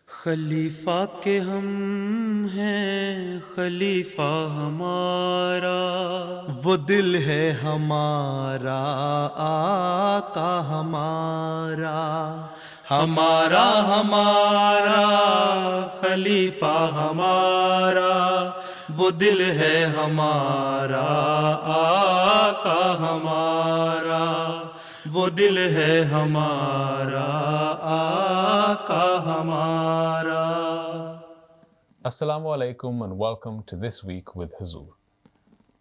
خلیفہ کے ہم ہیں خلیفہ ہمارا، وہ دل ہے ہمارا آقا ہمارا، ہمارا ہمارا خلیفہ ہمارا، وہ دل ہے ہمارا آقا ہمارا، وہ دل ہے ہمارا آقا ہمارا۔ Assalamu alaikum and welcome to This Week with Huzur.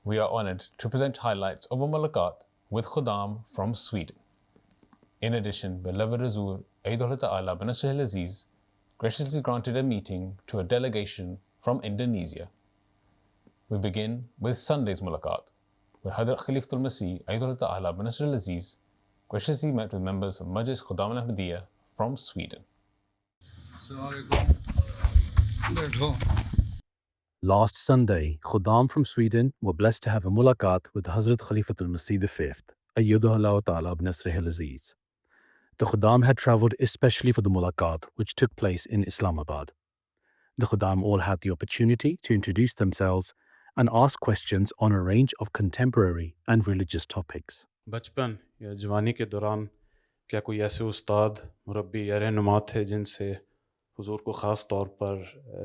We are honored to present highlights of a mulaqat with Khudam from Sweden. In addition, beloved Huzur Aidullah Ta'ala bin Nasr al-Aziz graciously granted a meeting to a delegation from Indonesia. We begin with Sunday's mulaqat, where Hadrat Khalifatul Masih Aidullah Ta'ala bin Nasr al-Aziz graciously met with members of Majlis Khudam al-Ahmadiyya from Sweden. Last Sunday, Khudam from Sweden were blessed to have a mulaqat with Hazrat Khalifatul Masih V, Ayyadullah Ta'ala bin Nasr al-Aziz. The Khudam had travelled especially for the mulaqat, which took place in Islamabad. The Khudam all had the opportunity to introduce themselves and ask questions on a range of contemporary and religious topics. بچپن یا جوانی کے دوران کیا کوئی ایسے استاد، مربی یا رہنما تھے جن سے حضور کو خاص طور پر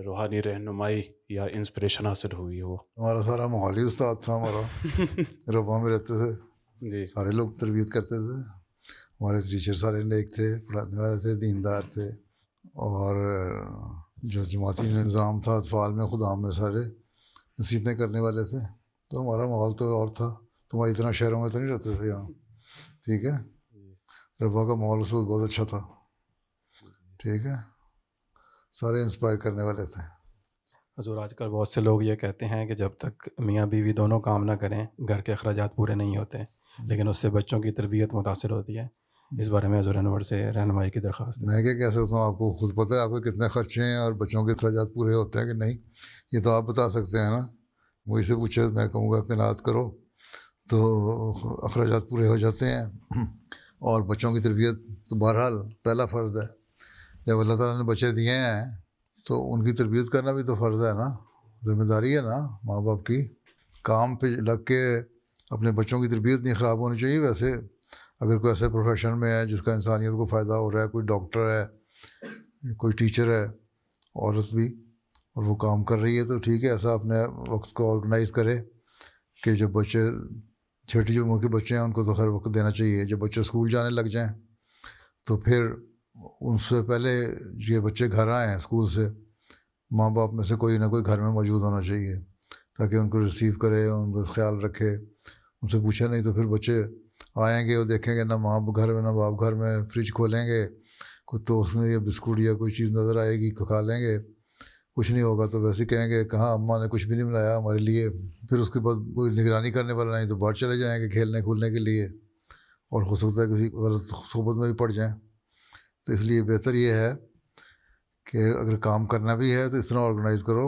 روحانی رہنمائی یا انسپریشن حاصل ہوئی ہو؟ ہمارا سارا ماحولی استاد تھا، ہمارا ربا میں رہتے تھے جی، سارے لوگ تربیت کرتے تھے، ہمارے ٹیچر سارے نیک تھے، پڑھانے والے تھے، دیندار تھے، اور جو جماعتی نظام تھا اطفال میں خدام میں سارے نصیحتیں کرنے والے تھے، تو ہمارا ماحول تو اور تھا، تمہاری اتنا شہروں میں تو نہیں رہتے تھے یہاں، ٹھیک ہے، ربا کا ماحول اس وقت بہت اچھا تھا، ٹھیک ہے، سارے انسپائر کرنے والے تھے۔ حضور آج کل بہت سے لوگ یہ کہتے ہیں کہ جب تک میاں بیوی دونوں کام نہ کریں گھر کے اخراجات پورے نہیں ہوتے، لیکن اس سے بچوں کی تربیت متاثر ہوتی ہے۔ اس بارے میں حضور انور سے رہنمائی کی درخواست ہے۔ میں کیا کہہ سکتا ہوں، آپ کو خود پتہ ہے آپ کے کتنے خرچے ہیں اور بچوں کے اخراجات پورے ہوتے ہیں کہ نہیں، یہ تو آپ بتا سکتے ہیں نا، مجھ سے پوچھے میں کہوں گا قناعت کرو تو اخراجات پورے ہو جاتے ہیں، اور بچوں کی تربیت تو بہرحال پہلا فرض ہے، جب اللہ تعالیٰ نے بچے دیے ہیں تو ان کی تربیت کرنا بھی تو فرض ہے نا، ذمہ داری ہے نا ماں باپ کی۔ کام پہ لگ کے اپنے بچوں کی تربیت نہیں خراب ہونی چاہیے۔ ویسے اگر کوئی ایسے پروفیشن میں ہے جس کا انسانیت کو فائدہ ہو رہا ہے، کوئی ڈاکٹر ہے، کوئی ٹیچر ہے، عورت بھی، اور وہ کام کر رہی ہے تو ٹھیک ہے، ایسا اپنے وقت کو آرگنائز کرے کہ جب بچے چھوٹی جو عمر کے بچے ہیں ان کو تو خیر وقت دینا چاہیے، جب بچے اسکول جانے لگ جائیں تو پھر ان سے پہلے یہ بچے گھر آئیں اسکول سے، ماں باپ میں سے کوئی نہ کوئی گھر میں موجود ہونا چاہیے تاکہ ان کو ریسیو کرے، ان کا خیال رکھے، ان سے پوچھے، نہیں تو پھر بچے آئیں گے اور دیکھیں گے نہ ماں گھر میں نہ باپ گھر میں، فریج کھولیں گے کچھ تو اس میں یہ بسکٹ یا کوئی چیز نظر آئے گی، کھا لیں گے، کچھ نہیں ہوگا تو ویسے کہیں گے کہاں اماں نے کچھ بھی نہیں بنایا ہمارے لیے، پھر اس کے بعد کوئی نگرانی کرنے والا نہیں تو باہر چلے جائیں گے کھیلنے کھولنے کے لیے، اور ہو سکتا ہے کسی غلط صحبت میں بھی پڑ جائیں۔ تو اس لیے بہتر یہ ہے کہ اگر کام کرنا بھی ہے تو اس طرح آرگنائز کرو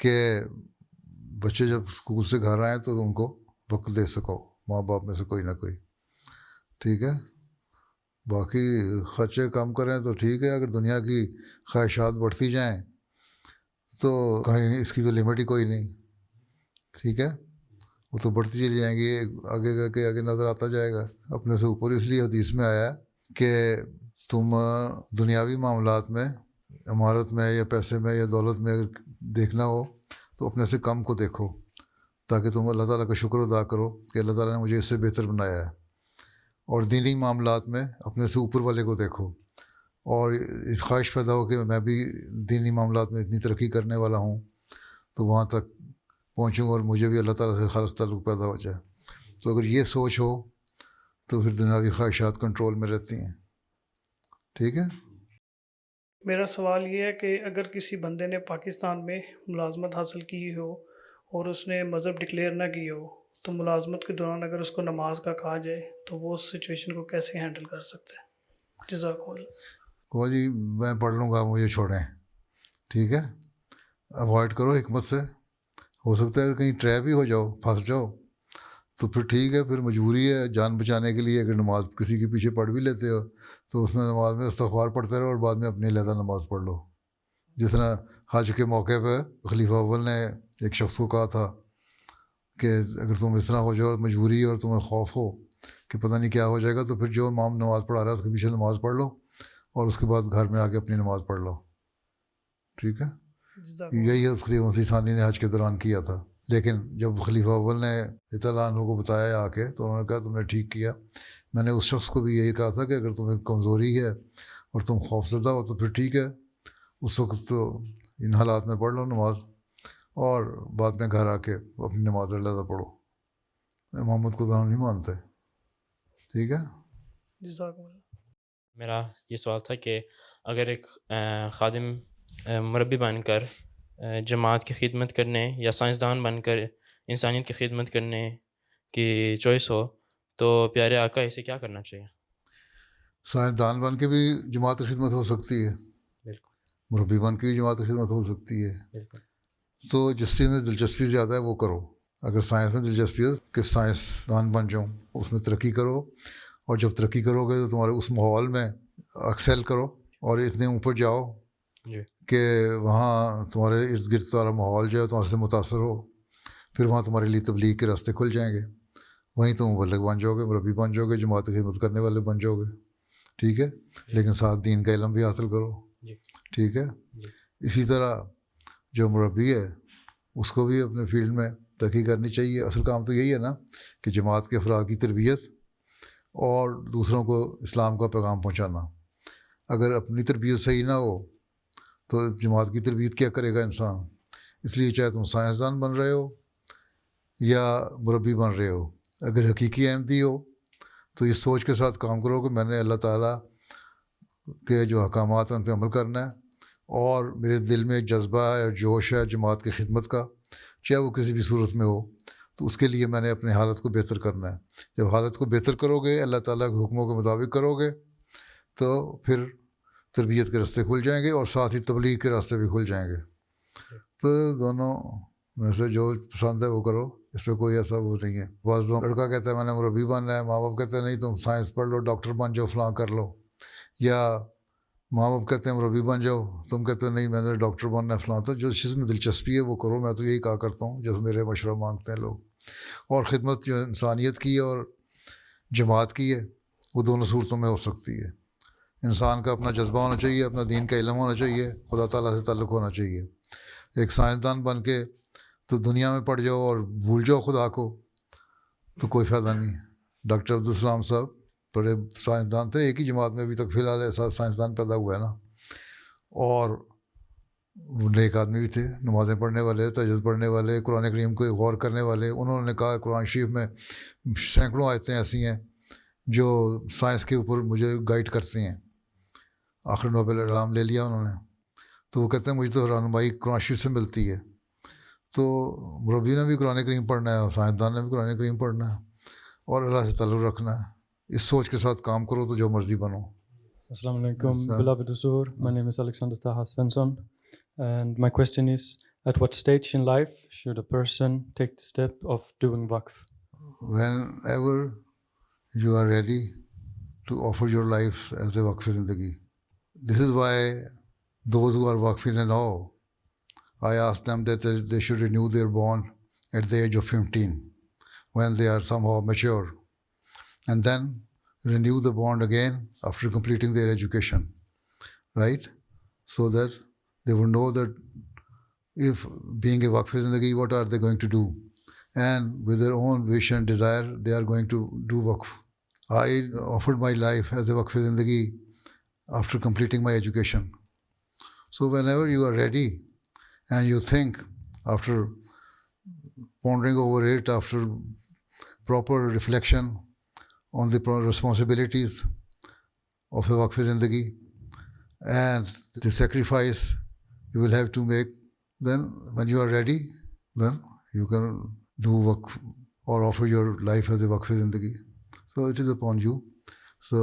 کہ بچے جب اسکول سے گھر آئیں تو ان کو وقت دے سکو، ماں باپ میں سے کوئی نہ کوئی، ٹھیک ہے۔ باقی خرچے کم کریں تو ٹھیک ہے، اگر دنیا کی خواہشات بڑھتی جائیں تو کہیں اس کی تو لمٹ ہی کوئی نہیں، ٹھیک ہے، وہ تو بڑھتی چلی جائیں گی، آگے جا کے آگے نظر آتا جائے گا اپنے سے اوپر۔ اس لیے حدیث میں آیا کہ تم دنیاوی معاملات میں، عمارت میں یا پیسے میں یا دولت میں اگر دیکھنا ہو تو اپنے سے کم کو دیکھو تاکہ تم اللہ تعالیٰ کا شکر ادا کرو کہ اللہ تعالیٰ نے مجھے اس سے بہتر بنایا ہے، اور دینی معاملات میں اپنے سے اوپر والے کو دیکھو، اور اس خواہش پیدا ہو کہ میں بھی دینی معاملات میں اتنی ترقی کرنے والا ہوں تو وہاں تک پہنچوں اور مجھے بھی اللہ تعالیٰ سے خالص تعلق پیدا ہو جائے۔ تو اگر یہ سوچ ہو تو پھر دنیاوی خواہشات کنٹرول میں رہتی ہیں، ٹھیک ہے۔ میرا سوال یہ ہے کہ اگر کسی بندے نے پاکستان میں ملازمت حاصل کی ہو اور اس نے مذہب ڈکلیئر نہ کی ہو، تو ملازمت کے دوران اگر اس کو نماز کا کہا جائے تو وہ اس سچویشن کو کیسے ہینڈل کر سکتے ہیں؟ جزاک اللہ۔ کو جی میں پڑھ لوں گا، مجھے چھوڑیں، ٹھیک ہے، اوائڈ کرو حکمت سے۔ ہو سکتا ہے اگر کہیں ٹریپ بھی ہو جاؤ، پھنس جاؤ تو پھر ٹھیک ہے, پھر مجبوری ہے جان بچانے کے لیے. اگر نماز کسی کے پیچھے پڑھ بھی لیتے ہو تو اس میں نماز میں استغفار پڑھتے رہو اور بعد میں اپنی علیحدہ نماز پڑھ لو. جس طرح حج کے موقع پہ خلیفہ اول نے ایک شخص کو کہا تھا کہ اگر تم اس طرح ہو جاؤ اور مجبوری اور تمہیں خوف ہو کہ پتہ نہیں کیا ہو جائے گا, تو پھر جو امام نماز پڑھا رہا ہے اس کے پیچھے نماز پڑھ لو اور اس کے بعد گھر میں آ کے اپنی نماز پڑھ لو. ٹھیک ہے, یہی حضرت خلیفہ مسیح ثانی نے حج کے دوران کیا تھا. لیکن جب خلیفہ اول نے اطلاع عنہ کو بتایا آ کے, تو انہوں نے کہا تم نے ٹھیک کیا. میں نے اس شخص کو بھی یہی کہا تھا کہ اگر تمہیں کمزوری ہے اور تم خوف زدہ ہو تو پھر ٹھیک ہے, اس وقت تو ان حالات میں پڑھ لو نماز اور بعد میں گھر آ کے اپنی نماز علیحدہ پڑھو. محمد کو تو نہیں مانتے. ٹھیک ہے, جزاک اللہ. میرا یہ سوال تھا کہ اگر ایک خادم مربی بن کر جماعت کی خدمت کرنے یا سائنسدان بن کر انسانیت کی خدمت کرنے کی چوائس ہو تو پیارے آقا اسے کیا کرنا چاہیے؟ سائنسدان بن کے بھی جماعت کی خدمت ہو سکتی ہے, بالکل. مربی بن کے بھی جماعت کی خدمت ہو سکتی ہے. بالکل. تو جس چیز میں دلچسپی زیادہ ہے وہ کرو. اگر سائنس میں دلچسپی ہے کہ سائنسدان بن جاؤں, اس میں ترقی کرو, اور جب ترقی کرو گے تو تمہارے اس ماحول میں ایکسل کرو اور اتنے اوپر جاؤ جی. کہ وہاں تمہارے ارد گرد تمہارا ماحول جو ہے تمہارے سے متاثر ہو. پھر وہاں تمہارے لیے تبلیغ کے راستے کھل جائیں گے. وہیں تم مبلغ بن جاؤ گے, مربی بن جاؤ گے, جماعت کی خدمت کرنے والے بن جاؤ گے. ٹھیک ہے, لیکن ساتھ دین کا علم بھی حاصل کرو. ٹھیک ہے. اسی طرح جو مربی ہے اس کو بھی اپنے فیلڈ میں ترقی کرنی چاہیے. اصل کام تو یہی ہے نا کہ جماعت کے افراد کی تربیت اور دوسروں کو اسلام کا پیغام پہنچانا. اگر اپنی تربیت صحیح نہ ہو تو جماعت کی تربیت کیا کرے گا انسان. اس لیے چاہے تم سائنسدان بن رہے ہو یا مربی بن رہے ہو, اگر حقیقی احمدی ہو تو اس سوچ کے ساتھ کام کرو کہ میں نے اللہ تعالیٰ کے جو احکامات ہیں ان پہ عمل کرنا ہے, اور میرے دل میں جذبہ ہے اور جوش ہے جماعت کی خدمت کا, چاہے وہ کسی بھی صورت میں ہو, تو اس کے لیے میں نے اپنے حالت کو بہتر کرنا ہے. جب حالت کو بہتر کرو گے, اللہ تعالیٰ کے حکموں کے مطابق کرو گے, تو پھر تربیت کے راستے کھل جائیں گے اور ساتھ ہی تبلیغ کے راستے بھی کھل جائیں گے. تو دونوں میں سے جو پسند ہے وہ کرو, اس پہ کوئی ایسا وہ نہیں ہے. بعض لڑکا کہتا ہے میں نے مربی بننا ہے, ماں باپ کہتے ہیں نہیں تم سائنس پڑھ لو, ڈاکٹر بن جاؤ, فلاں کر لو. یا ماں باپ کہتے ہیں مربی بن جاؤ, تم کہتے ہو نہیں میں نے ڈاکٹر بننا ہے, فلاں. تو جو چیز میں دلچسپی ہے وہ کرو. میں تو یہی کہا کرتا ہوں جیسے میرے مشورہ مانگتے ہیں لوگ. اور خدمت جو انسانیت کی ہے اور جماعت کی ہے وہ دونوں صورتوں میں ہو سکتی ہے. انسان کا اپنا جذبہ ہونا چاہیے, اپنا دین کا علم ہونا چاہیے, خدا تعالیٰ سے تعلق ہونا چاہیے. ایک سائنسدان بن کے تو دنیا میں پڑ جاؤ اور بھول جاؤ خدا کو تو کوئی فائدہ نہیں ہے. ڈاکٹر عبدالسلام صاحب بڑے سائنسدان تھے, ایک ہی جماعت میں ابھی تک فی الحال ایسا سائنسدان پیدا ہوا ہے نا, اور وہ نیک آدمی بھی تھے, نمازیں پڑھنے والے, تہجد پڑھنے والے, قرآن کریم کو غور کرنے والے. انہوں نے کہا قرآن شریف میں سینکڑوں آیتیں ایسی ہیں جو سائنس کے اوپر مجھے گائیڈ کرتی ہیں. آخر نوبل انعام لے لیا انہوں نے. تو وہ کہتے ہیں مجھے تو رہنمائی قرآن شریف سے ملتی ہے. تو مربی نے بھی قرآن کریم پڑھنا ہے اور سائنسدان نے بھی قرآن کریم پڑھنا ہے اور اللہ سے تعلق رکھنا ہے. اس سوچ کے ساتھ کام کرو تو جو مرضی بنو. Assalamu alaikum, beloved Huzur. My name is Alexander Taha Svensson, and my question is, at what stage in life should a person take the step of doing waqf? Whenever you are ready to offer your life as a waqf zindagi. This is why those who are waqfin now, I ask them that they should renew their bond at the age of 15 when they are somehow mature, and then renew the bond again after completing their education, right? So that they will know that if being a waqf zindagi, what are they going to do? And with their own wish and desire, they are going to do waqf. I offered my life as a waqf zindagi after completing my education. So whenever you are ready and you think, after pondering over it, after proper reflection on the responsibilities of a waqf zindagi and the sacrifice you will have to make, then when you are ready, then you can do waqf or offer your life as a waqf zindagi. So it is upon you. So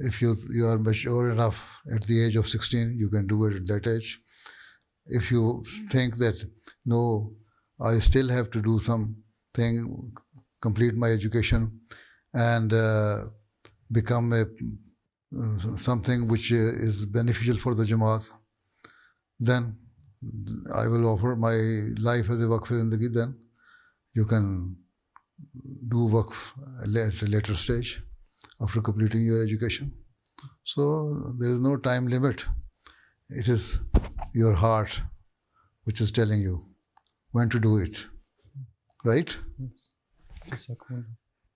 if you are mature enough at the age of 16, you can do it at that age. If you think that, no, I still have to do something complete my education and become something which is beneficial for the Jamaat, then I will offer my life as a waqf zindagi. Then you can do waqf at a later stage after completing your education. So there is no time limit. It is your heart which is telling you when to do it, right?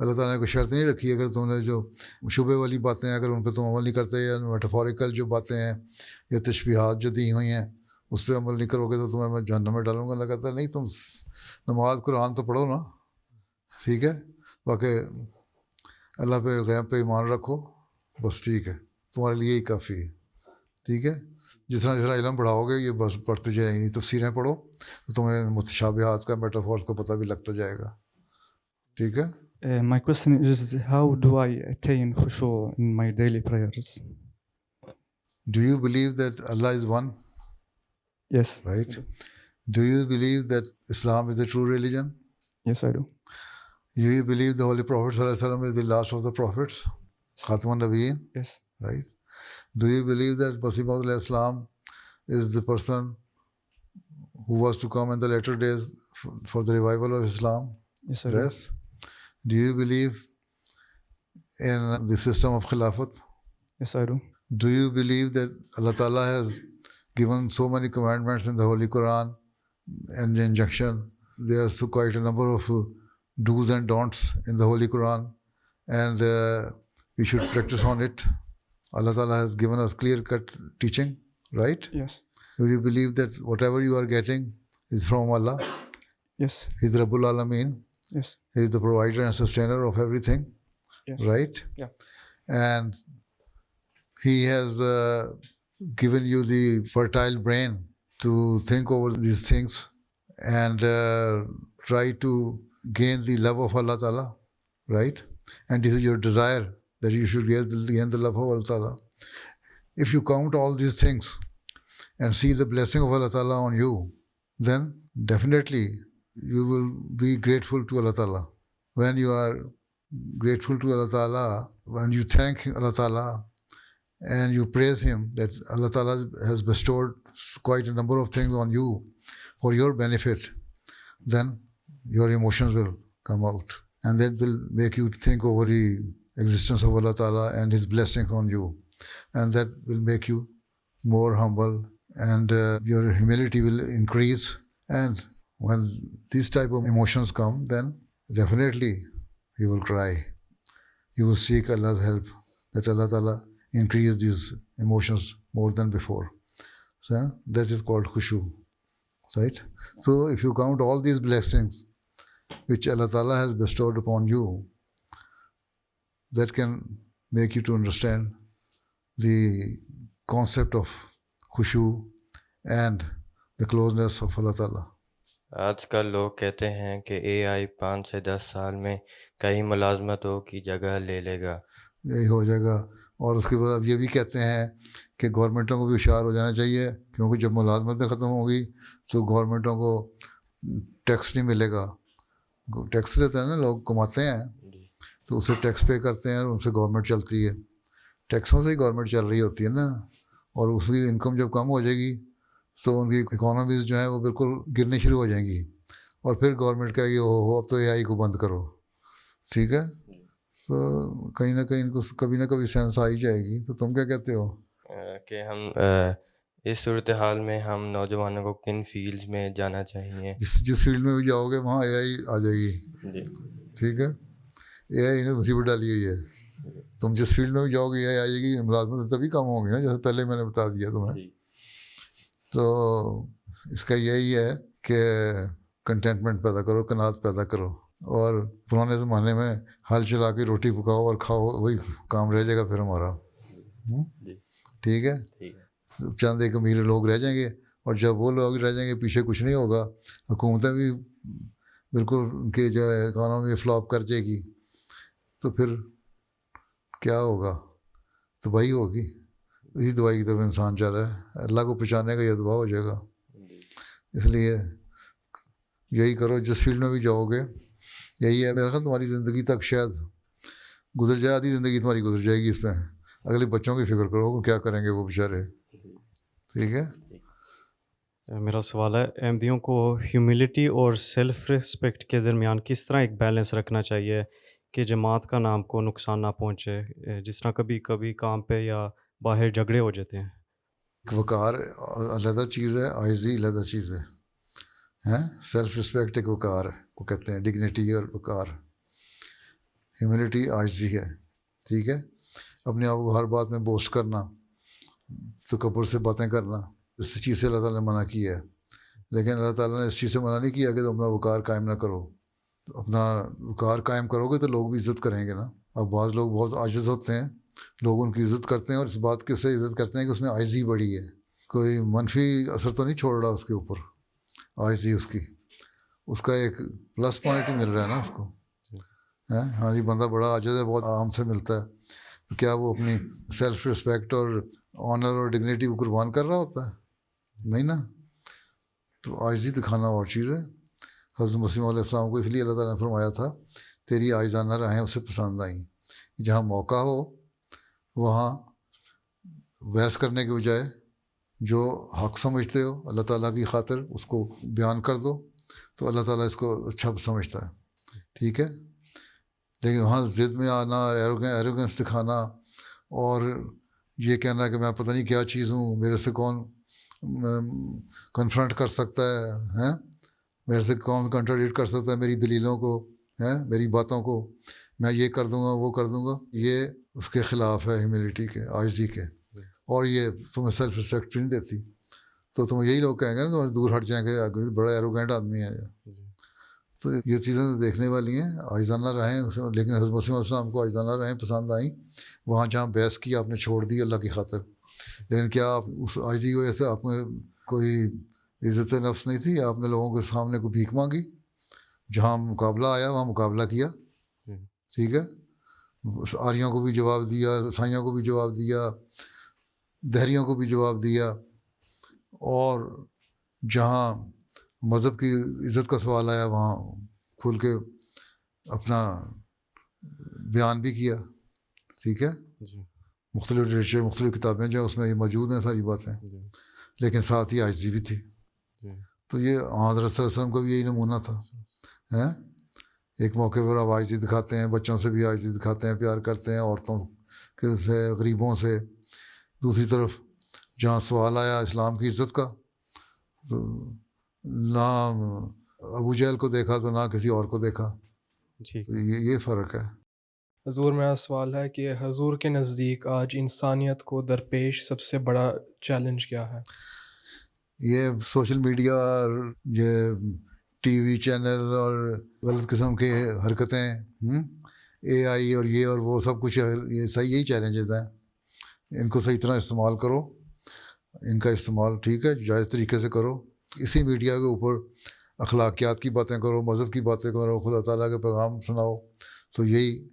اللہ تعالیٰ نے کوئی شرط نہیں رکھی. اگر تم نے جو شبے والی باتیں اگر ان پہ تم عمل نہیں کرتے یا میٹافوریکل جو باتیں ہیں یا تشبیہات جو دی ہوئی ہیں اس پہ عمل نہیں کرو گے تو تمہیں میں جہنم میں ڈالوں گا. اللہ کہتا ہے نہیں تم نماز قرآن تو پڑھو نا, ٹھیک ہے, باقی اللہ پہ غیب پہ ایمان رکھو, بس ٹھیک ہے, تمہارے لیے ہی کافی ہے. ٹھیک ہے, جس طرح علم بڑھاؤ گے یہ بس پڑھتے جائیں, تفسیریں پڑھو تو تمہیں متشابہات کا میٹافورس کو پتہ بھی لگتا جائے گا. ٹھیک ہے. My question is, how do I attain khushu in my daily prayers? Do you believe that Allah is one? Yes. Right. Do you believe that Islam is the true religion? Yes, I do. Do you believe the Holy Prophet sallallahu alaihi wasallam is the last of the prophets, Khatamun Nabiyyin? Yes. Right. Do you believe that Masih Maud alayhi salam is the person who was to come in the later days for the revival of Islam? Yes, I do. Yes. Do you believe in the system of Khilafat? Yes, I do. Do you believe that Allah Ta'ala has given so many commandments in the Holy Quran and the injunction? There are so quite a number of do's and don'ts in the Holy Quran, and we should practice on it. Allah Ta'ala has given us clear-cut teaching, right? Yes. Do you believe that whatever you are getting is from Allah? Yes. He's Rabbul Alameen. Yes. He is the provider and sustainer of everything, Yes. right? Yeah. And He has given you the fertile brain to think over these things and try to gain the love of Allah Ta'ala, right? And this is your desire, that you should gain the love of Allah Ta'ala. If you count all these things and see the blessing of Allah Ta'ala on you, then definitely you will be grateful to Allah Ta'ala. When you are grateful to Allah Ta'ala, when you thank Allah Ta'ala and you praise Him that Allah Ta'ala has bestowed quite a number of things on you for your benefit, then your emotions will come out and that will make you think over the existence of Allah Ta'ala and His blessings on you, and that will make you more humble and your humility will increase. And when these type of emotions come, then definitely you will cry. You will seek Allah's help, that Allah Ta'ala increase these emotions more than before. So that is called khushu, right? So if you count all these blessings which Allah Ta'ala has bestowed upon you, that can make you to understand the concept of khushu and the closeness of Allah Ta'ala. آج کل لوگ کہتے ہیں کہ AI 5 سے 10 سال میں کئی ملازمتوں کی جگہ لے لے گا. یہی ہو جائے گا. اور اس کے بعد اب یہ بھی کہتے ہیں کہ گورنمنٹوں کو بھی ہوشیار ہو جانا چاہیے, کیونکہ جب ملازمتیں ختم ہوں گی تو گورنمنٹوں کو ٹیکس نہیں ملے گا. ٹیکس لیتے ہیں نا لوگ, کماتے ہیں تو اسے ٹیکس پے کرتے ہیں اور ان سے گورنمنٹ چلتی ہے. ٹیکسوں سے ہی گورنمنٹ چل رہی ہوتی ہے نا, اور اس کی انکم جب کم ہو جائے گی تو ان کی اکانومیز جو ہیں وہ بالکل گرنے شروع ہو جائیں گی, اور پھر گورنمنٹ کہے گی او اب تو AI کو بند کرو. ٹھیک ہے, تو کہیں نہ کہیں ان کو کبھی نہ کبھی سینس آ ہی جائے گی. تو تم کیا کہتے ہو کہ ہم اس صورتحال میں ہم نوجوانوں کو کن فیلڈز میں جانا چاہیے؟ جس فیلڈ میں بھی جاؤ گے وہاں AI آ جائے گی. جی ٹھیک ہے, AI نے مصیبت ڈالی ہوئی ہے. تم جس فیلڈ میں بھی جاؤ گے AI آ جائے گی, ملازمت تبھی کم ہوں گی نا, جیسے پہلے میں نے بتا دیا تمہیں. تو اس کا یہی ہے کہ کنٹینٹمنٹ پیدا کرو, قناعت پیدا کرو, اور پرانے زمانے میں ہل چلا کے روٹی پکاؤ اور کھاؤ, وہی کام رہ جائے گا پھر ہمارا. ٹھیک ہے, چند ایک امیر لوگ رہ جائیں گے, اور جب وہ لوگ رہ جائیں گے پیچھے کچھ نہیں ہوگا. حکومتیں بھی بالکل ان کے جو ہے اکانومی فلاپ کر جائے گی, تو پھر کیا ہوگا؟ تباہی ہوگی. اسی دوائی کی طرف انسان جا رہا ہے. اللہ کو پہچانے کا یہ دعا ہو جائے گا. اس لیے یہی کرو, جس فیلڈ میں بھی جاؤ گے یہی ہے. میرا خیال تمہاری زندگی تک شاید گزر جائے, آدھی زندگی تمہاری گزر جائے گی اس میں. اگلے بچوں کی فکر کرو کیا کریں گے وہ بیچارے. ٹھیک ہے. میرا سوال ہے, احمدیوں کو ہیوملٹی اور سیلف رسپیکٹ کے درمیان کس طرح ایک بیلنس رکھنا چاہیے کہ جماعت کا نام کو نقصان نہ پہنچے, جس طرح کبھی کبھی کام پہ یا باہر جھگڑے ہو جاتے ہیں؟ وقار علیحدہ چیز ہے, عاجزی علیحدہ چیز ہے. سیلف رسپیکٹ ایک وقار کو کہتے ہیں, ڈگنیٹی اور وقار. ہیوملٹی عاجزی ہے. ٹھیک ہے, اپنے آپ کو ہر بات میں بوسٹ کرنا, تکبر سے باتیں کرنا, اس چیز سے اللہ تعالیٰ نے منع کیا ہے. لیکن اللہ تعالیٰ نے اس چیز سے منع نہیں کیا کہ تم اپنا وقار قائم نہ کرو. اپنا وقار قائم کرو گے تو لوگ بھی عزت کریں گے نا. اب بعض لوگ بہت عاجز ہوتے ہیں, لوگ ان کی عزت کرتے ہیں اور اس بات کے سے عزت کرتے ہیں کہ اس میں عاجزی بڑی ہے. کوئی منفی اثر تو نہیں چھوڑ رہا اس کے اوپر, عاجزی اس کا ایک پلس پوائنٹ ہی مل رہا ہے نا اس کو. ہاں جی, بندہ بڑا عاجز ہے, بہت آرام سے ملتا ہے, تو کیا وہ اپنی سیلف رسپیکٹ اور آنر اور ڈگنیٹی کو قربان کر رہا ہوتا ہے؟ نہیں نا. تو عاجزی دکھانا اور چیز ہے. حضرت مسیح علیہ السلام کو اس لیے اللہ تعالیٰ نے فرمایا تھا تیری عاجزانہ راہیں اسے پسند آئیں. جہاں موقع ہو وہاں بحث کرنے کے بجائے جو حق سمجھتے ہو اللہ تعالیٰ کی خاطر اس کو بیان کر دو, تو اللہ تعالیٰ اس کو اچھا سمجھتا ہے. ٹھیک ہے, لیکن وہاں ضد میں آنا, ایروگنس دکھانا اور یہ کہنا کہ میں پتہ نہیں کیا چیز ہوں, میرے سے کون کنفرنٹ کر سکتا ہے, میرے سے کون کنٹراڈکٹ کر سکتا ہے میری دلیلوں کو, میری باتوں کو, میں یہ کر دوں گا وہ کر دوں گا, یہ اس کے خلاف ہے ہیوملٹی کے, عاجزی کے. اور یہ تمہیں سیلف رسپیکٹ نہیں دیتی. تو تم یہی لوگ کہیں گے نا, تمہیں دور ہٹ جائیں گے, بڑا ایروگینٹ آدمی ہے. تو یہ چیزیں دیکھنے والی ہیں. عاجزانہ رہیں, لیکن حضرت مسیح علیہ السلام کو عاجزانہ رہیں پسند آئیں. وہاں جہاں بحث کی آپ نے چھوڑ دی اللہ کی خاطر. لیکن کیا آپ اس عاجزی کی وجہ سے آپ میں کوئی عزت نفس نہیں تھی؟ آپ نے لوگوں کے سامنے کو بھیک مانگی؟ جہاں مقابلہ آیا وہاں مقابلہ کیا. ٹھیک ہے, آریوں کو بھی جواب دیا, عیسائیوں کو بھی جواب دیا, دہریوں کو بھی جواب دیا, اور جہاں مذہب کی عزت کا سوال آیا وہاں کھل کے اپنا بیان بھی کیا. ٹھیک ہے, مختلف لٹریچر, مختلف کتابیں جو ہیں اس میں یہ موجود ہیں ساری باتیں, لیکن ساتھ ہی عاجزی بھی تھی. تو یہ حضرت صلی اللہ علیہ وسلم کا بھی یہی نمونہ تھا. ایک موقع پر آپ عاجزی دکھاتے ہیں, بچوں سے بھی عاجزی دکھاتے ہیں, پیار کرتے ہیں, عورتوں کے سے, غریبوں سے. دوسری طرف جہاں سوال آیا اسلام کی عزت کا, تو نہ ابو جہل کو دیکھا تو نہ کسی اور کو دیکھا. تو یہ فرق ہے. حضور, میرا سوال ہے کہ حضور کے نزدیک آج انسانیت کو درپیش سب سے بڑا چیلنج کیا ہے؟ یہ سوشل میڈیا اور یہ ٹی وی چینل اور غلط قسم کے حرکتیں, اے آئی اور یہ اور وہ سب کچھ, یہ صحیح یہی چیلنجز ہیں. ان کو صحیح طرح استعمال کرو, ان کا استعمال ٹھیک ہے جائز طریقے سے کرو. اسی میڈیا کے اوپر اخلاقیات کی باتیں کرو, مذہب کی باتیں کرو, خدا تعالیٰ کے پیغام سناؤ. تو یہی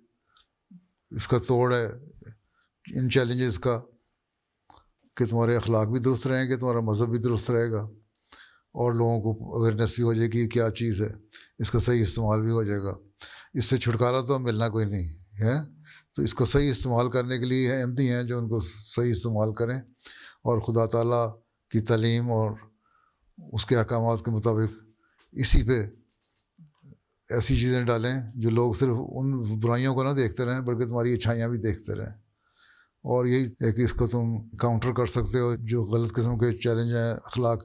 اس کا توڑ ہے ان چیلنجز کا, کہ تمہارے اخلاق بھی درست رہیں گے, تمہارا مذہب بھی درست رہے گا, اور لوگوں کو اویئرنیس بھی ہو جائے گی کیا چیز ہے, اس کا صحیح استعمال بھی ہو جائے گا. اس سے چھٹکارا تو ملنا کوئی نہیں ہے. تو اس کو صحیح استعمال کرنے کے لیے احمدی ہیں جو ان کو صحیح استعمال کریں, اور خدا تعالیٰ کی تعلیم اور اس کے احکامات کے مطابق اسی پہ ایسی چیزیں ڈالیں جو لوگ صرف ان برائیوں کو نہ دیکھتے رہیں بلکہ تمہاری اچھائیاں بھی دیکھتے رہیں. اور یہی ہے کہ اس کو تم کاؤنٹر کر سکتے ہو. جو غلط قسم کے چیلنج ہیں, اخلاق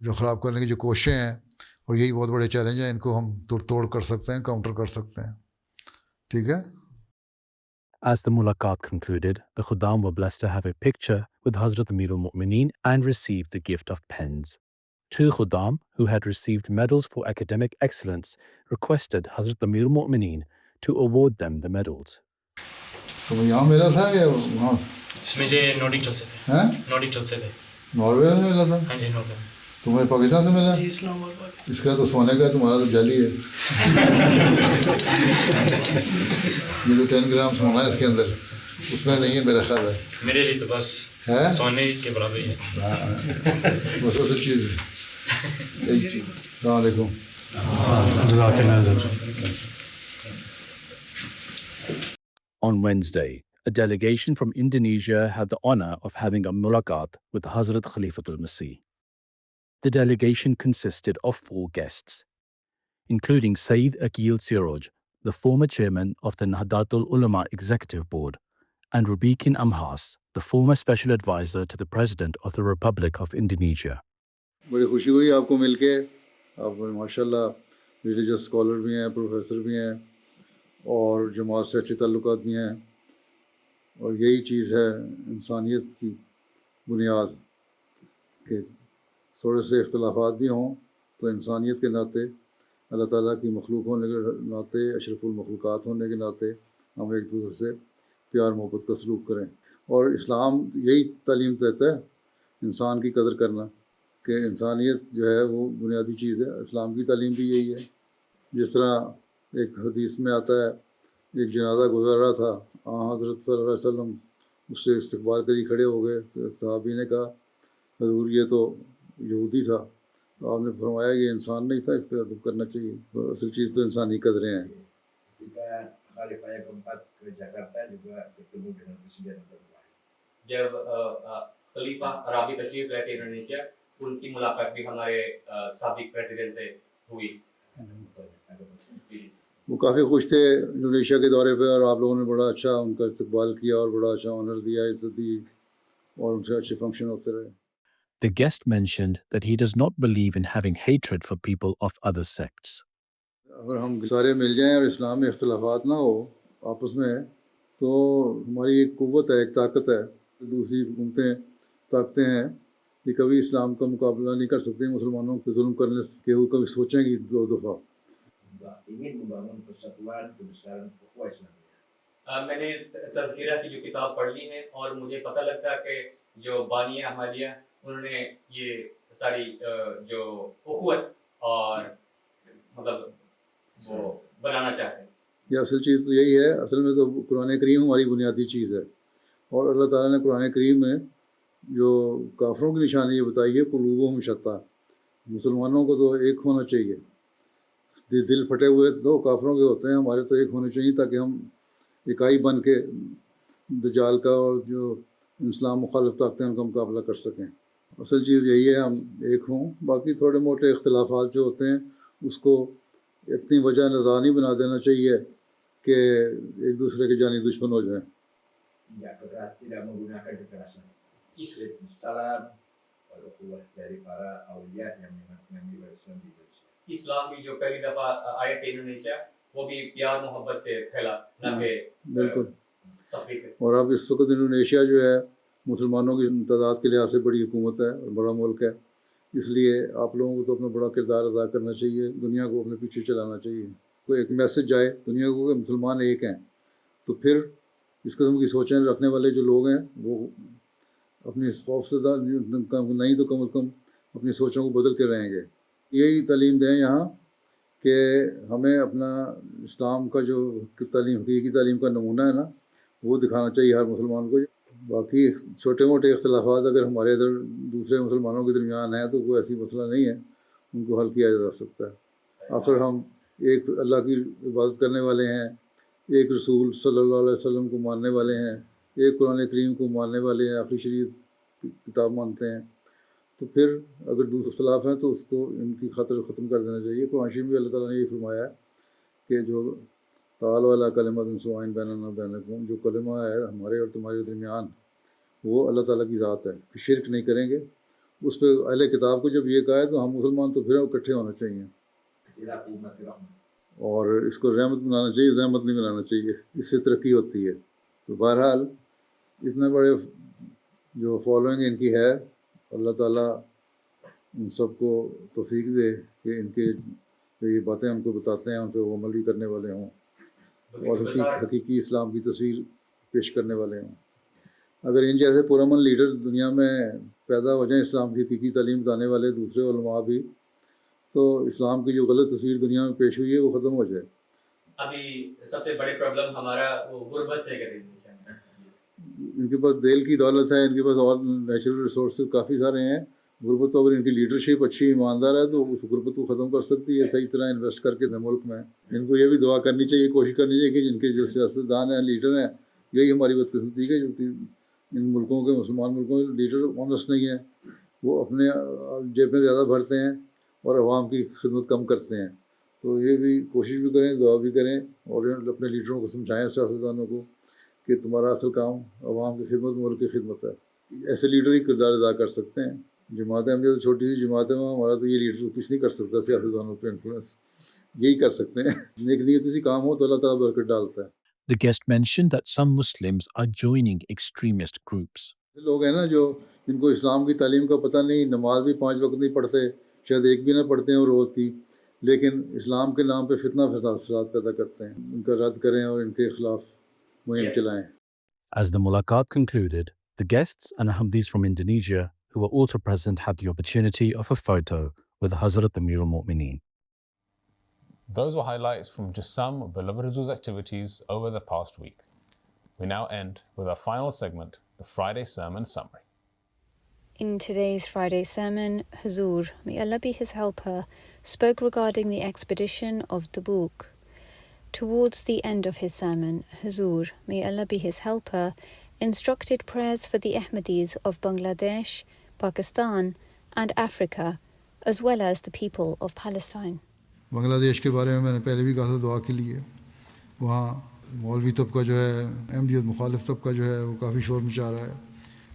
جو خراب کرنے کی جو کوششیں ہیں, اور یہی بہت بڑے چیلنج ہیں, ان کو ہم توڑ کر سکتے ہیں, کاؤنٹر کر سکتے ہیں. ٹھیک ہے. As the mulaqat concluded, the Khuddam were blessed to have a picture with Hazrat Amir al-Mu'mineen and received the gift of pens. Two Khuddam, who had received medals for academic excellence, requested Hazrat Amir al-Mu'mineen to award them the medals. تو یہاں ملا تھا یا وہاں؟ اس میں جو نوڈک سے ہیں, نوڈک سے ناروے میں ملا تھا. ہاں جی, ناروے. تمہیں پاکستان سے ملا؟ جی, اسلام آباد. اس کا تو سونے کا ہے, تمہارا تو جعلی ہے. یہ تو 10 گرام سونا ہے اس کے اندر, اس میں نہیں ہے میرا خیال ہے. میرے لیے تو بس سونے کے برابر ہی ہے. بس اصل چیز. السلام علیکم. On Wednesday, a delegation from Indonesia had the honor of having a mulaqat with Hazrat Khalifatul Masih. The delegation consisted of 4 guests, including Sayyid Aqil Siraj, the former chairman of the Nahdlatul Ulama Executive Board, and Rubikin Amhas, the former special advisor to the President of the Republic of Indonesia. بڑی خوشی ہوئی آپ کو مل کے. آپ ماشاء اللہ religious scholar بھی ہیں, پروفیسر بھی ہیں, اور جماعت سے اچھے تعلقات بھی ہیں، اور یہی چیز ہے انسانیت کی بنیاد، کہ تھوڑے سے اختلافات بھی ہوں تو انسانیت کے ناطے، اللہ تعالیٰ کی مخلوق ہونے کے ناطے، اشرف المخلوقات ہونے کے ناطے ہم ایک دوسرے سے پیار محبت کا سلوک کریں۔ اور اسلام یہی تعلیم دیتا ہے انسان کی قدر کرنا، کہ انسانیت جو ہے وہ بنیادی چیز ہے۔ اسلام کی تعلیم بھی یہی ہے۔ جس طرح ایک حدیث میں آتا ہے، ایک جنازہ گزر رہا تھا، حضرت صلی اللہ علیہ وسلم اس سے استقبال کے لیے کھڑے ہو گئے، تو ایک صحابی نے کہا حضور یہ تو یہودی تھا، تو آپ نے فرمایا یہ انسان نہیں تھا، اس کا ادب کرنا چاہیے۔ اصل چیز تو انسانی قدریں ہیں۔ جب خلیفہ عرابی تشریف لے کے انڈونیشیا، ان کی ملاقات بھی ہمارے سابق پریزیڈنٹ سے ہوئی۔ وہ کافی خوش تھے انڈونیشیا کے دورے پہ، اور آپ لوگوں نے بڑا اچھا ان کا استقبال کیا اور بڑا اچھا آنر دیا، عزت دی، اور ان سے اچھے فنکشن ہوتے رہے۔ The guest mentioned that he does not believe in having hatred for people of other sects. اگر ہم سارے مل جائیں اور اسلام میں اختلافات نہ ہو آپس میں، تو ہماری ایک قوت ہے، ایک طاقت ہے۔ دوسری حکومتیں، طاقتیں ہیں، یہ کبھی اسلام کا مقابلہ نہیں کر سکتے مسلمانوں پہ ظلم کرنے کے، وہ کبھی سوچیں گی دو دفعہ۔ میں نے تذکرہ کی جو کتاب پڑھ لی ہے، اور مجھے پتہ لگتا ہے کہ جو بانی احمدیہ انہوں نے یہ ساری جو اخوت اور مطلب وہ بنانا چاہتے ہیں۔ یہ اصل چیز تو یہی ہے۔ اصل میں تو قرآن کریم ہماری بنیادی چیز ہے، اور اللہ تعالیٰ نے قرآن کریم میں جو کافروں کی نشانی یہ بتائی ہے، قلوبہم شتیٰ، مسلمانوں کو تو ایک ہونا چاہیے۔ دل پھٹے ہوئے تو کافروں کے ہوتے ہیں، ہمارے تو ایک ہونے چاہیے، تاکہ ہم اکائی بن کے دجال کا اور جو اسلام مخالف طاقتیں ان کا مقابلہ کر سکیں۔ اصل چیز یہی ہے، ہم ایک ہوں۔ باقی تھوڑے موٹے اختلافات جو ہوتے ہیں اس کو اتنی وجہ نزاع نہیں بنا دینا چاہیے کہ ایک دوسرے کے جانی دشمن ہو جائیں۔ اسلام کی جو پہلی دفعہ آئے تھے انڈونیشیا، وہ بھی پیار محبت سے پھیلا، نہ کہ بالکل۔ سختی سے۔ اور اب اس وقت انڈونیشیا جو ہے مسلمانوں کی تعداد کے لحاظ سے بڑی حکومت ہے اور بڑا ملک ہے، اس لیے آپ لوگوں کو تو اپنا بڑا کردار ادا کرنا چاہیے، دنیا کو اپنے پیچھے چلانا چاہیے۔ کوئی ایک میسج جائے دنیا کو کہ مسلمان ایک ہیں، تو پھر اس قسم کی سوچیں رکھنے والے جو لوگ ہیں وہ اپنی خوف سے نہیں تو کم از کم اپنی سوچوں کو بدل کے رہیں گے۔ یہی تعلیم دیں یہاں کہ ہمیں اپنا اسلام کا جو تعلیم، حقیقی تعلیم کا نمونہ ہے نا، وہ دکھانا چاہیے ہر مسلمان کو۔ باقی چھوٹے موٹے اختلافات اگر ہمارے ادھر دوسرے مسلمانوں کے درمیان ہیں تو کوئی ایسی مسئلہ نہیں ہے، ان کو حل کیا جا سکتا ہے۔ آخر ہم ایک اللہ کی عبادت کرنے والے ہیں، ایک رسول صلی اللہ علیہ وسلم کو ماننے والے ہیں، ایک قرآن کریم کو ماننے والے ہیں، آخری شریعت کتاب مانتے ہیں، تو پھر اگر دوسرے اختلاف ہیں تو اس کو ان کی خاطر ختم کر دینا چاہیے۔ قرآن شریف میں اللہ تعالیٰ نے یہ فرمایا ہے کہ جو تعالیٰ علی کلمۃ سواء بیننا وبینکم، جو کلمہ ہے ہمارے اور تمہارے درمیان، وہ اللہ تعالیٰ کی ذات ہے، کہ شرک نہیں کریں گے۔ اس پہ اہل کتاب کو جب یہ کہا ہے تو ہم مسلمان تو پھر اکٹھے ہونا چاہیے، اور اس کو رحمت بنانا چاہیے، زحمت نہیں بنانا چاہیے، اس سے ترقی ہوتی ہے۔ تو بہرحال اتنے بڑے جو فالوئنگ ان کی ہے، اللہ تعالیٰ ان سب کو توفیق دے کہ ان کے جو یہ باتیں ان کو بتاتے ہیں ان پہ وہ عمل بھی کرنے والے ہوں، اور حقیقی اسلام کی تصویر پیش کرنے والے ہوں۔ اگر ان جیسے پرامن لیڈر دنیا میں پیدا ہو جائیں، اسلام کی حقیقی تعلیم بتانے والے دوسرے علماء بھی، تو اسلام کی جو غلط تصویر دنیا میں پیش ہوئی ہے وہ ختم ہو جائے۔ ابھی سب سے بڑے پرابلم ہمارا وہ غربت ہے، کہتے ہیں ان کے پاس دل کی دولت ہے، ان کے پاس اور نیچرل ریسورسز کافی سارے ہیں۔ غربت تو اگر ان کی لیڈرشپ اچھی ایماندار ہے تو اس غربت کو ختم کر سکتی ہے صحیح طرح انویسٹ کر کے ملک میں۔ ان کو یہ بھی دعا کرنی چاہیے، کوشش کرنی چاہیے کہ جن کے جو سیاستدان ہیں، لیڈر ہیں، یہی ہماری بدقسمتی ہے کہ ان ملکوں کے، مسلمان ملکوں کے لیڈر آنیسٹ نہیں ہیں، وہ اپنے جیب میں زیادہ بھرتے ہیں اور عوام کی خدمت کم کرتے ہیں۔ تو یہ بھی کوشش بھی کریں، دعا بھی کریں، اور اپنے لیڈروں کو سمجھائیں، سیاستدانوں کو، کہ تمہارا اصل کام عوام کی خدمت، ملک کی خدمت ہے۔ ایسے لیڈر ہی کردار ادا کر سکتے ہیں۔ جماعت احمدیہ تو چھوٹی سی جماعت ہے، ہمارا تو یہ لیڈر کچھ نہیں کر سکتا، سیاستدانوں پہ انفلوئنس یہی کر سکتے ہیں. نیک نیتی سے کام ہو تو اللہ تعالیٰ برکت ڈالتا ہے. The guest mentioned that some Muslims are joining extremist groups. لوگ ہیں نا جو جن کو اسلام کی تعلیم کا پتہ نہیں، نماز بھی 5 وقت نہیں پڑھتے، شاید ایک بھی نہ پڑھتے ہیں وہ روز کی، لیکن اسلام کے نام پہ فتنہ فساد پیدا کرتے ہیں. ان کا رد کریں اور ان کے خلاف مہم چلائیں. As the mulaqat concluded, the guests and Ahmadis from Indonesia who were also present had the opportunity of a photo with Hazrat Amir al-Mu'mineen. Those were highlights from just some of Beloved Huzoor's activities over the past week. We now end with our final segment, the Friday Sermon Summary. In today's Friday sermon, Huzoor, may Allah be his helper, spoke regarding the expedition of Tabuk. Towards the end of his sermon, Huzoor, may Allah be his helper, instructed prayers for the Ahmadis of Bangladesh, Pakistan and Africa, as well as the people of Palestine. بنگلہ دیش کے بارے میں میں نے پہلے بھی کہا تھا دعا کے لیے. وہاں مولوی طبقہ جو ہے، احمدیت مخالف طبقہ جو ہے، وہ کافی شور مچا رہا ہے.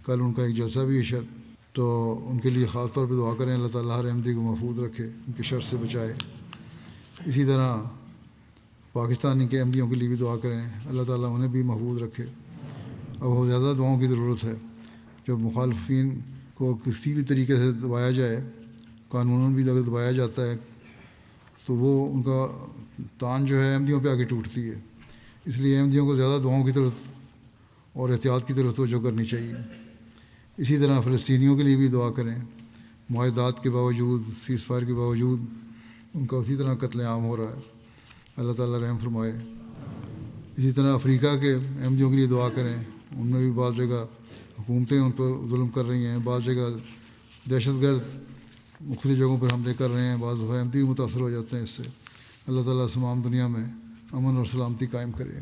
کل ان کا ایک جلسہ بھی ہے شاید، تو ان کے لیے خاص طور پہ دعا کریں، اللہ تعالیٰ ہر احمدی کو محفوظ رکھے، ان کے شر سے بچائے. اسی طرح پاکستانی کے احمدیوں کے لیے بھی دعا کریں، اللہ تعالیٰ انہیں بھی محفوظ رکھے. اب بہت زیادہ دعاؤں کی ضرورت ہے. جب مخالفین کو کسی بھی طریقے سے دبایا جائے، قانوناً بھی اگر دبایا جاتا ہے، تو وہ ان کا تان جو ہے احمدیوں پہ آگے ٹوٹتی ہے. اس لیے احمدیوں کو زیادہ دعاؤں کی طرف اور احتیاط کی طرف توجہ کرنی چاہیے. اسی طرح فلسطینیوں کے لیے بھی دعا کریں. معاہدات کے باوجود، سیز فائر کے باوجود ان کا اسی طرح قتل عام ہو رہا ہے. اللہ تعالیٰ رحم فرمائے. اسی طرح افریقہ کے احمدیوں کے لیے دعا کریں. ان میں بھی بعض جگہ حکومتیں ان پر ظلم کر رہی ہیں، بعض جگہ دہشت گرد مختلف جگہوں پر حملے کر رہے ہیں، بعض دفعہ احمدی متاثر ہو جاتے ہیں اس سے. اللہ تعالیٰ تمام دنیا میں امن اور سلامتی قائم کرے.